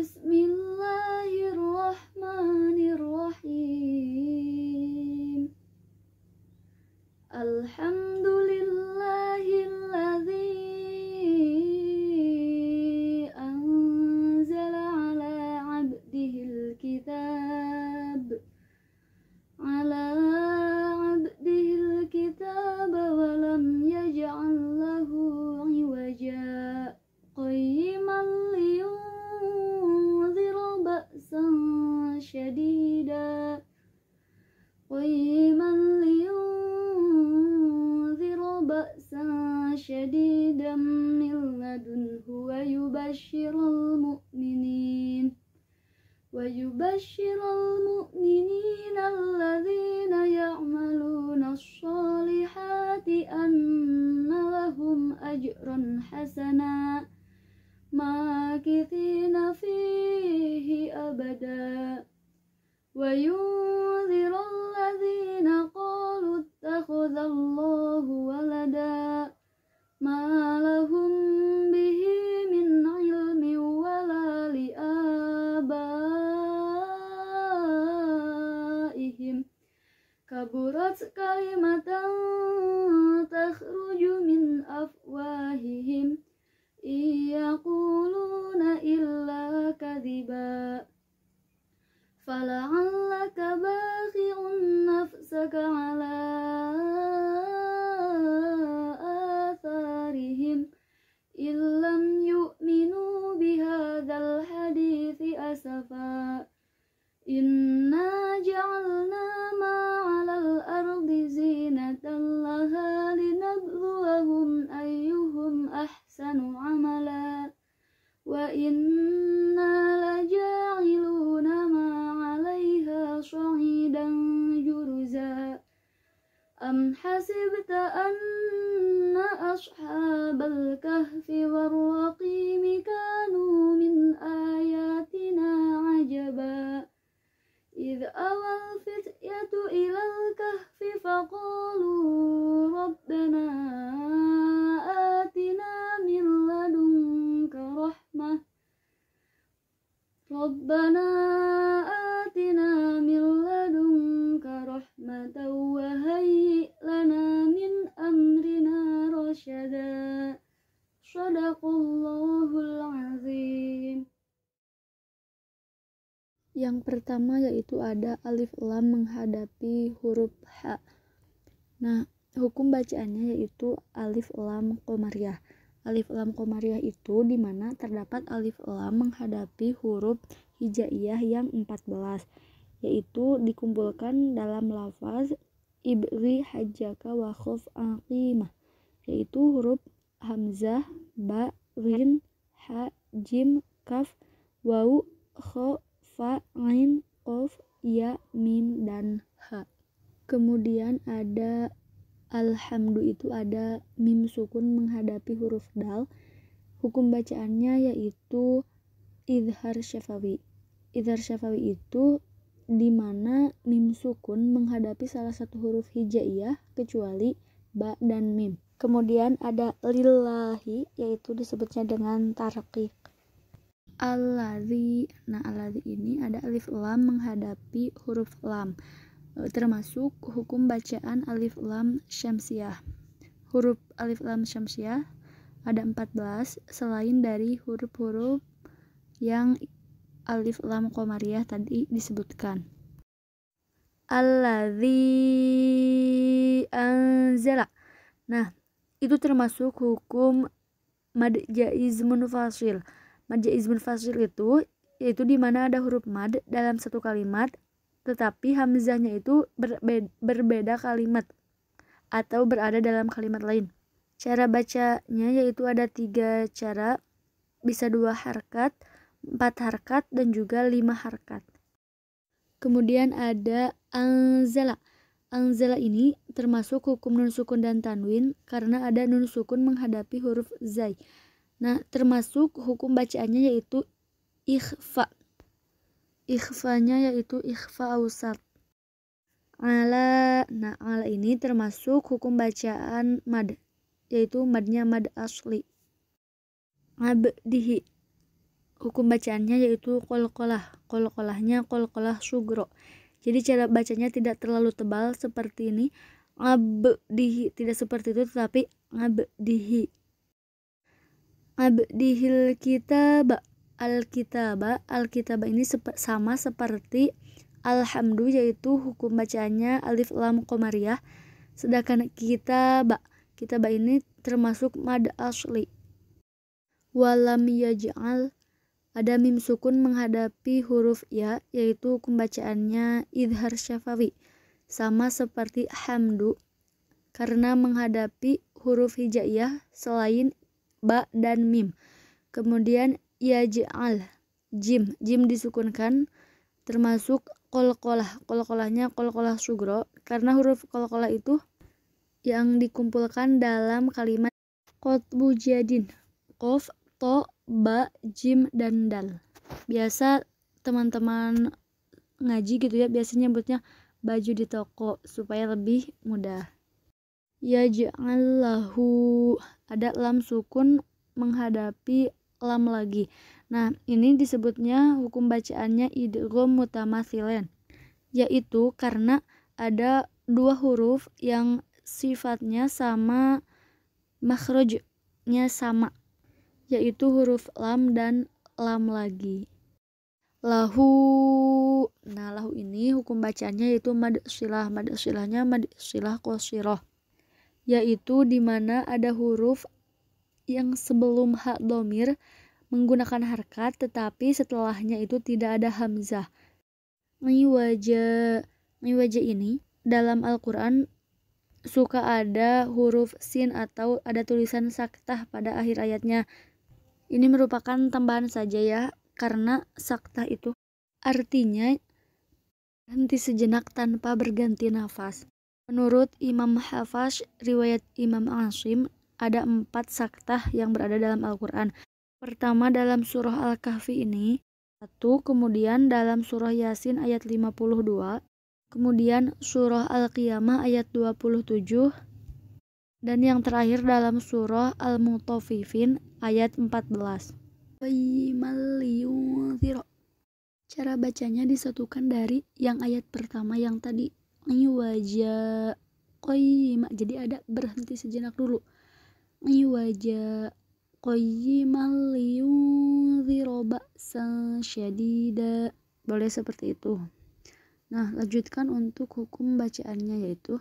Bismillahirrahmanirrahim. Alhamdulillahilladzi anzala ala abdihil kitab wa lam yaj'al lahu iwaja qayyiman liyunzira ba'san shadidan min ladunhu wa yubashshiral mu'minina alladhina ya'maluna as-solihati anna lahum ajran hasana makithina fihi abada wa yunziral ladhina qalu ittakhadallahu walada ma lahum bihi min ilmin wala liabaihim kaburat kalimatan takhruju min afwahihim yaquluna illa kadhiba fala'allaka bakhi'un nafsaka ala atharihim illam yu'minu bihadzal hadithi asafa inna ja'alna ma 'alal ardi zinatan laha linabluwahum ayyuhum ahsanu 'amala wa inna laja'iluna ma 'alaiha shahidan juruza am hasibta anna ashabal kahfi warraqimi kanu min ayatina ajaba idh awal fityatu ilal kahfi faqalu rabbana atina min ladunka rahmah rahmatan wa hayyi' lana min amrina rasyada. Shadaqallahul azim. Yang pertama yaitu ada alif lam menghadapi huruf ha. Nah, hukum bacaannya yaitu alif lam qomariyah. Alif lam qomariyah itu dimana terdapat alif lam menghadapi huruf hijaiyah yang 14, yaitu dikumpulkan dalam lafaz ibri hajjaka wa khuf aqimah, yaitu huruf hamzah, ba, rin, ha, jim, kaf, waw, kha, fa, ain, qaf, ya, mim, dan ha. Kemudian ada alhamdu itu ada mim sukun menghadapi huruf dal. Hukum bacaannya yaitu idhar syafawi. Idhar syafawi itu di mana mim sukun menghadapi salah satu huruf hijaiyah kecuali ba dan mim. Kemudian ada lillahi yaitu disebutnya dengan tarqiq. Alladzi. Nah, alladzi ini ada alif lam menghadapi huruf lam. Termasuk hukum bacaan alif lam syamsiyah. Huruf alif lam syamsiyah ada 14 selain dari huruf-huruf yang alif lam qomariyah tadi disebutkan. Alladzi anzala. Nah, itu termasuk hukum mad jaiz munfasil. Mad jaiz munfasil itu yaitu di mana ada huruf mad dalam satu kalimat tetapi hamzahnya itu berbeda kalimat atau berada dalam kalimat lain. Cara bacanya yaitu ada 3 cara, bisa 2 harkat, 4 harkat, dan juga 5 harkat. Kemudian ada anzala. Anzala ini termasuk hukum nun sukun dan tanwin karena ada nun sukun menghadapi huruf zai. Nah, termasuk hukum bacaannya yaitu ikhfa. Ikhfanya yaitu ikhfa ausat. Ala. Nah, ala ini termasuk hukum bacaan mad, yaitu madnya mad asli. Abdihi. hukum bacaannya yaitu qalqalah. Qalqalahnya qalqalah sugro. Jadi cara bacanya tidak terlalu tebal seperti ini. Ngabdihi, tidak seperti itu, tetapi ngabdihi. Ngabdihil kitaba. Al-kitaba ini sama seperti alhamdu, yaitu hukum bacaannya alif lam qamariyah. Sedangkan kitaba ini termasuk mad asli. Walam yaj'al, ada mim sukun menghadapi huruf ya, yaitu hukum bacaannya idhar syafawi, sama seperti hamdu karena menghadapi huruf hijaiyah selain ba dan mim. Kemudian yaj'al, jim disukunkan, termasuk qalqalah. Qalqalahnya qalqalah sugro karena huruf qalqalah itu yang dikumpulkan dalam kalimat qotbu jadin, qaf, to, ba, jim, dan dal. Biasa teman-teman ngaji gitu ya, biasanya nyebutnya baju di toko supaya lebih mudah. Yaj'allahu, ada lam sukun menghadapi lam lagi. Nah, ini disebutnya hukum bacaannya idgham mutamathilan, yaitu karena ada dua huruf yang sifatnya sama, makhrajnya sama, yaitu huruf lam dan lam lagi. Lahu. Nah, lahu ini hukum bacaannya yaitu mad silah. Mad silahnya mad silah qasirah, yaitu dimana ada huruf yang sebelum hak dhamir menggunakan harkat, tetapi setelahnya itu tidak ada hamzah. Ngiwaja ini dalam Al-Quran suka ada huruf sin atau ada tulisan saktah pada akhir ayatnya. Ini merupakan tambahan saja ya, karena saktah itu artinya henti sejenak tanpa berganti nafas. Menurut Imam Hafaz, riwayat Imam Asim, ada 4 saktah yang berada dalam Al-Quran. Pertama dalam surah Al-Kahfi ini 1, kemudian dalam surah Yasin ayat 52, kemudian surah Al-Qiyamah ayat 27, dan yang terakhir dalam surah Al-Mutaffifin ayat 14. Cara bacanya disatukan dari yang ayat pertama yang tadi wajah qayyima, jadi ada berhenti sejenak dulu. Wajah qayyimal liyunzira ba'san syadida, boleh seperti itu. Nah, lanjutkan untuk hukum bacaannya yaitu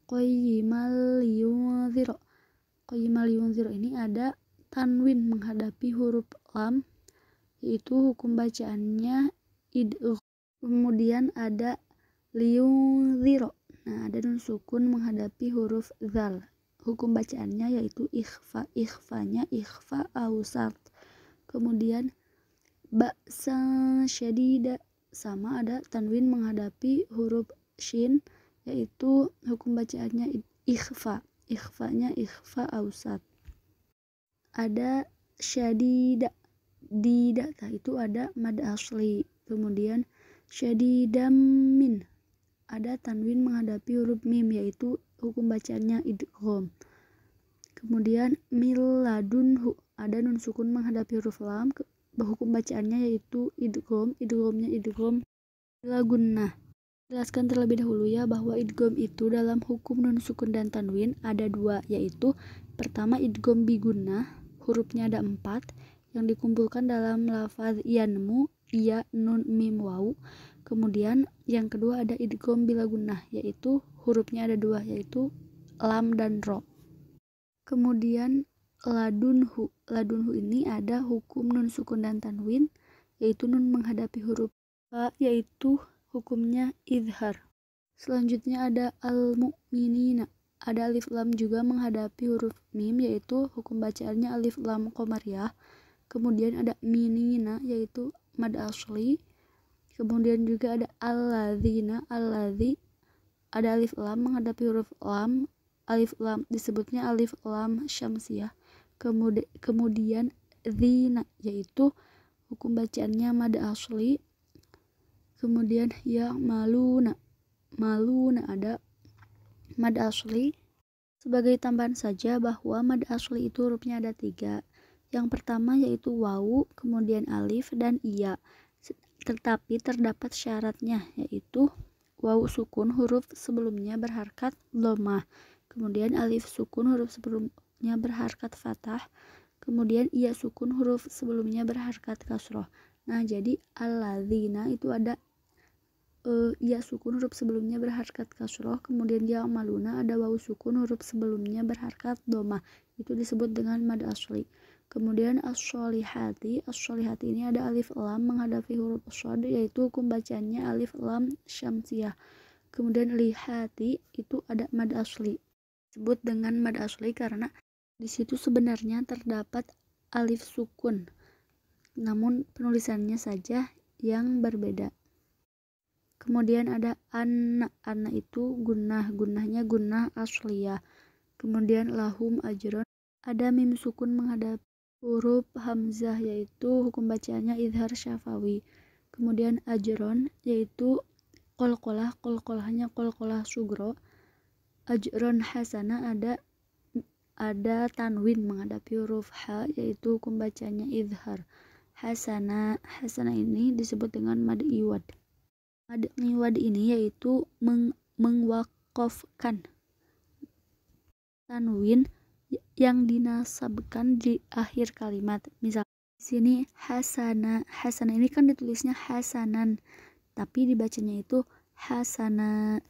qayyimal liyunzira. Qayyimal liyunzira ini ada tanwin menghadapi huruf lam, yaitu hukum bacaannya idgham. Kemudian ada liyunzira. Nah, ada nun sukun menghadapi huruf zal. Hukum bacaannya yaitu ikhfa. Ikhfanya ikhfa ausat. Kemudian ba'sa syadida, sama ada tanwin menghadapi huruf shin, yaitu hukum bacaannya ikhfa. Ikhfanya ikhfa ausat. Ada syadida, dida, itu ada mad asli. Kemudian syadidam min, ada tanwin menghadapi huruf mim, yaitu hukum bacaannya idgham. Kemudian miladunhu, ada nun sukun menghadapi huruf lam, hukum bacaannya yaitu idgham. Idghamnya idgham bila gunnah. Jelaskan terlebih dahulu ya bahwa idgham itu dalam hukum nun sukun dan tanwin ada 2, yaitu pertama idgham bi gunnah, hurufnya ada 4 yang dikumpulkan dalam lafaz yanmu, ya, nun, mim, waw. Kemudian yang kedua ada idgham bila gunnah, yaitu hurufnya ada 2, yaitu lam dan ro. Kemudian ladunhu. Ladunhu ini ada hukum nun sukun dan tanwin, yaitu nun menghadapi huruf fa, yaitu hukumnya idhar. Selanjutnya ada al-mu'minina. Ada alif lam juga menghadapi huruf mim, yaitu hukum bacaannya alif lam qamariyah. Kemudian ada minina, yaitu mad asli. Kemudian juga ada alladzina, alladzi, ada alif lam menghadapi huruf lam. Alif lam disebutnya alif lam syamsiyah. Kemudian zina, yaitu hukum bacaannya mad asli. Kemudian ya maluna ada mad asli. Sebagai tambahan saja bahwa mad asli itu hurufnya ada 3, Yang pertama yaitu wawu, kemudian alif dan iya. Tetapi terdapat syaratnya, yaitu wawu sukun huruf sebelumnya berharkat dhammah, kemudian alif sukun huruf sebelumnya berharkat fathah, kemudian iya sukun huruf sebelumnya berharkat kasroh. Nah, jadi alladzina itu ada iya sukun huruf sebelumnya berharkat kasroh, kemudian ya'maluna ada wawu sukun huruf sebelumnya berharkat dhammah, itu disebut dengan mad asli. Kemudian as-sholihati ini ada alif lam menghadapi huruf shad, yaitu hukum bacanya alif lam syamsiyah. Kemudian lihati itu ada mad asli, disebut dengan mad asli karena di situ sebenarnya terdapat alif sukun, namun penulisannya saja yang berbeda. Kemudian ada anna itu gunnahnya gunnah asliyah. Kemudian lahum ajron ada mim sukun menghadap huruf hamzah, yaitu hukum bacaannya idhar syafawi. Kemudian ajron yaitu qalqalahnya qalqalah sugro. Ajron hasana ada tanwin menghadapi huruf ha, yaitu hukum bacanya idhar. Hasana ini disebut dengan mad iwad. Mad iwad ini yaitu mengwakofkan tanwin yang dinasabkan di akhir kalimat. Misal di sini hasana ini kan ditulisnya hasanan, tapi dibacanya itu hasana.